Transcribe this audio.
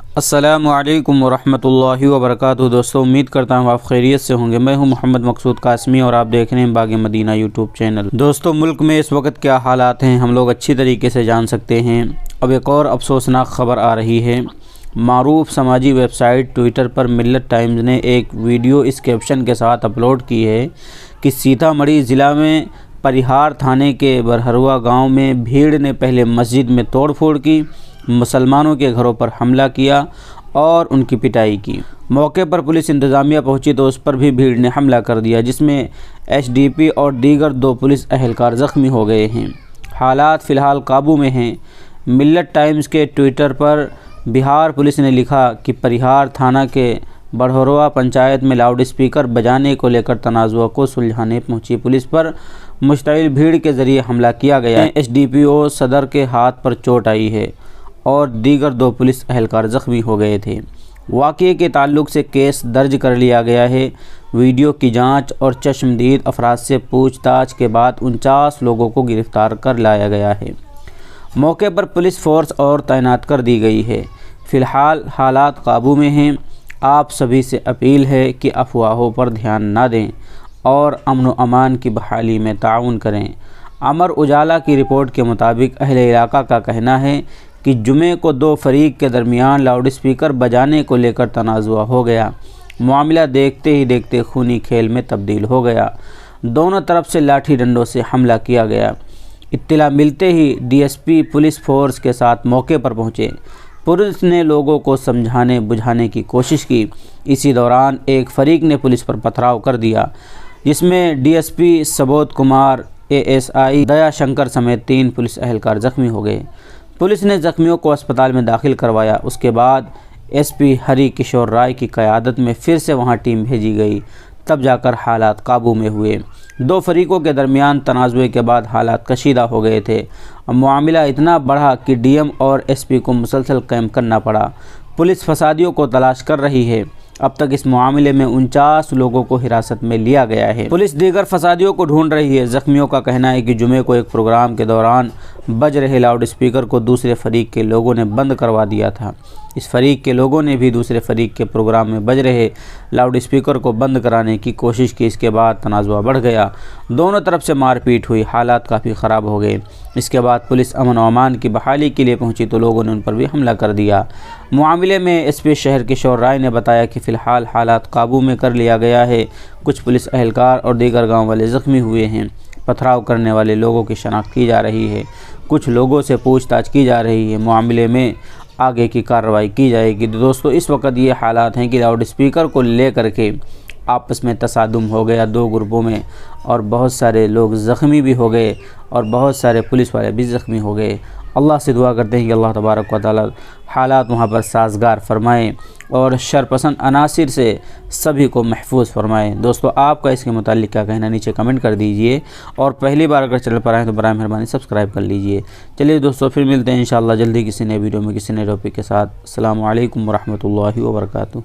السلام علیکم ورحمۃ اللہ وبرکاتہ۔ دوستو، امید کرتا ہوں آپ خیریت سے ہوں گے۔ میں ہوں محمد مقصود قاسمی اور آپ دیکھ رہے ہیں باغ مدینہ یوٹیوب چینل۔ دوستو، ملک میں اس وقت کیا حالات ہیں ہم لوگ اچھی طریقے سے جان سکتے ہیں۔ اب ایک اور افسوسناک خبر آ رہی ہے۔ معروف سماجی ویب سائٹ ٹویٹر پر ملت ٹائمز نے ایک ویڈیو اس کیپشن کے ساتھ اپلوڈ کی ہے کہ سیتا مڑھی ضلع میں پریہار تھانے کے برہروا گاؤں میں بھیڑ نے پہلے مسجد میں توڑ پھوڑ کی، مسلمانوں کے گھروں پر حملہ کیا اور ان کی پٹائی کی۔ موقع پر پولیس انتظامیہ پہنچی تو اس پر بھی بھیڑ نے حملہ کر دیا، جس میں ایس ڈی پی اور دیگر 2 پولیس اہلکار زخمی ہو گئے ہیں۔ حالات فی الحال قابو میں ہیں۔ ملت ٹائمز کے ٹویٹر پر بہار پولیس نے لکھا کہ پریہار تھانہ کے برہروا پنچایت میں لاؤڈ اسپیکر بجانے کو لے کر تنازع کو سلجھانے پہنچی پولیس پر مشتعل بھیڑ کے ذریعے حملہ کیا گیا۔ ایس ڈی پی او صدر کے ہاتھ پر چوٹ آئی ہے اور دیگر 2 پولیس اہلکار زخمی ہو گئے تھے۔ واقعے کے تعلق سے کیس درج کر لیا گیا ہے۔ ویڈیو کی جانچ اور چشمدید افراد سے پوچھ تاچھ کے بعد 49 لوگوں کو گرفتار کر لایا گیا ہے۔ موقع پر پولیس فورس اور تعینات کر دی گئی ہے۔ فی الحال حالات قابو میں ہیں۔ آپ سبھی سے اپیل ہے کہ افواہوں پر دھیان نہ دیں اور امن و امان کی بحالی میں تعاون کریں۔ امر اجالا کی رپورٹ کے مطابق اہل علاقہ کا کہنا ہے کہ جمعے کو 2 فریق کے درمیان لاؤڈ اسپیکر بجانے کو لے کر تنازع ہو گیا۔ معاملہ دیکھتے ہی دیکھتے خونی کھیل میں تبدیل ہو گیا۔ دونوں طرف سے لاٹھی ڈنڈوں سے حملہ کیا گیا۔ اطلاع ملتے ہی D S P police force کے ساتھ موقع پر پہنچے۔ پولیس نے لوگوں کو سمجھانے بجھانے کی کوشش کی۔ اسی دوران ایک فریق نے پولیس پر پتھراؤ کر دیا، جس میں D S P Subodh Kumar, A S I Daya Shankar سمیت 3 پولیس اہلکار زخمی ہو گئے۔ پولیس نے زخمیوں کو اسپتال میں داخل کروایا۔ اس کے بعد ایس پی ہری کشور رائے کی قیادت میں پھر سے وہاں ٹیم بھیجی گئی، تب جا کر حالات قابو میں ہوئے۔ 2 فریقوں کے درمیان تنازع کے بعد حالات کشیدہ ہو گئے تھے۔ اب معاملہ اتنا بڑھا کہ ڈی ایم اور ایس پی کو مسلسل کیمپ کرنا پڑا۔ پولیس فسادیوں کو تلاش کر رہی ہے۔ اب تک اس معاملے میں 49 لوگوں کو حراست میں لیا گیا ہے۔ پولیس دیگر فسادیوں کو ڈھونڈ رہی ہے۔ زخمیوں کا کہنا ہے کہ جمعے کو ایک پروگرام کے دوران بج رہے لاؤڈ اسپیکر کو دوسرے فریق کے لوگوں نے بند کروا دیا تھا۔ اس فریق کے لوگوں نے بھی دوسرے فریق کے پروگرام میں بج رہے لاؤڈ اسپیکر کو بند کرانے کی کوشش کی۔ اس کے بعد تنازع بڑھ گیا، دونوں طرف سے مار پیٹ ہوئی، حالات کافی خراب ہو گئے۔ اس کے بعد پولیس امن و امان کی بحالی کے لیے پہنچی تو لوگوں نے ان پر بھی حملہ کر دیا۔ معاملے میں ایس پی شہر کشور رائے نے بتایا کہ فی الحال حالات قابو میں کر لیا گیا ہے۔ کچھ پولیس اہلکار اور دیگر گاؤں والے زخمی ہوئے ہیں۔ پتھراؤ کرنے والے لوگوں کی شناخت کی جا رہی ہے۔ کچھ لوگوں سے پوچھ تاچھ کی جا رہی ہے۔ معاملے میں آگے کی کارروائی کی جائے گی۔ دوستو، اس وقت یہ حالات ہیں کہ لاؤڈ اسپیکر کو لے کر کے آپس میں تصادم ہو گیا 2 گروپوں میں، اور بہت سارے لوگ زخمی بھی ہو گئے اور بہت سارے پولیس والے بھی زخمی ہو گئے۔ اللہ سے دعا کرتے ہیں کہ اللہ تبارک و تعالی حالات وہاں پر سازگار فرمائیں اور شرپسند عناصر سے سبھی کو محفوظ فرمائیں۔ دوستو، آپ کا اس کے متعلق کیا کہنا نیچے کمنٹ کر دیجئے، اور پہلی بار اگر چینل پر آئیں تو برائے مہربانی سبسکرائب کر لیجئے۔ چلیے دوستو، پھر ملتے ہیں انشاءاللہ جلدی کسی نئے ویڈیو میں کسی نئے ٹاپک کے ساتھ۔ السلام علیکم ورحمۃ اللہ وبرکاتہ۔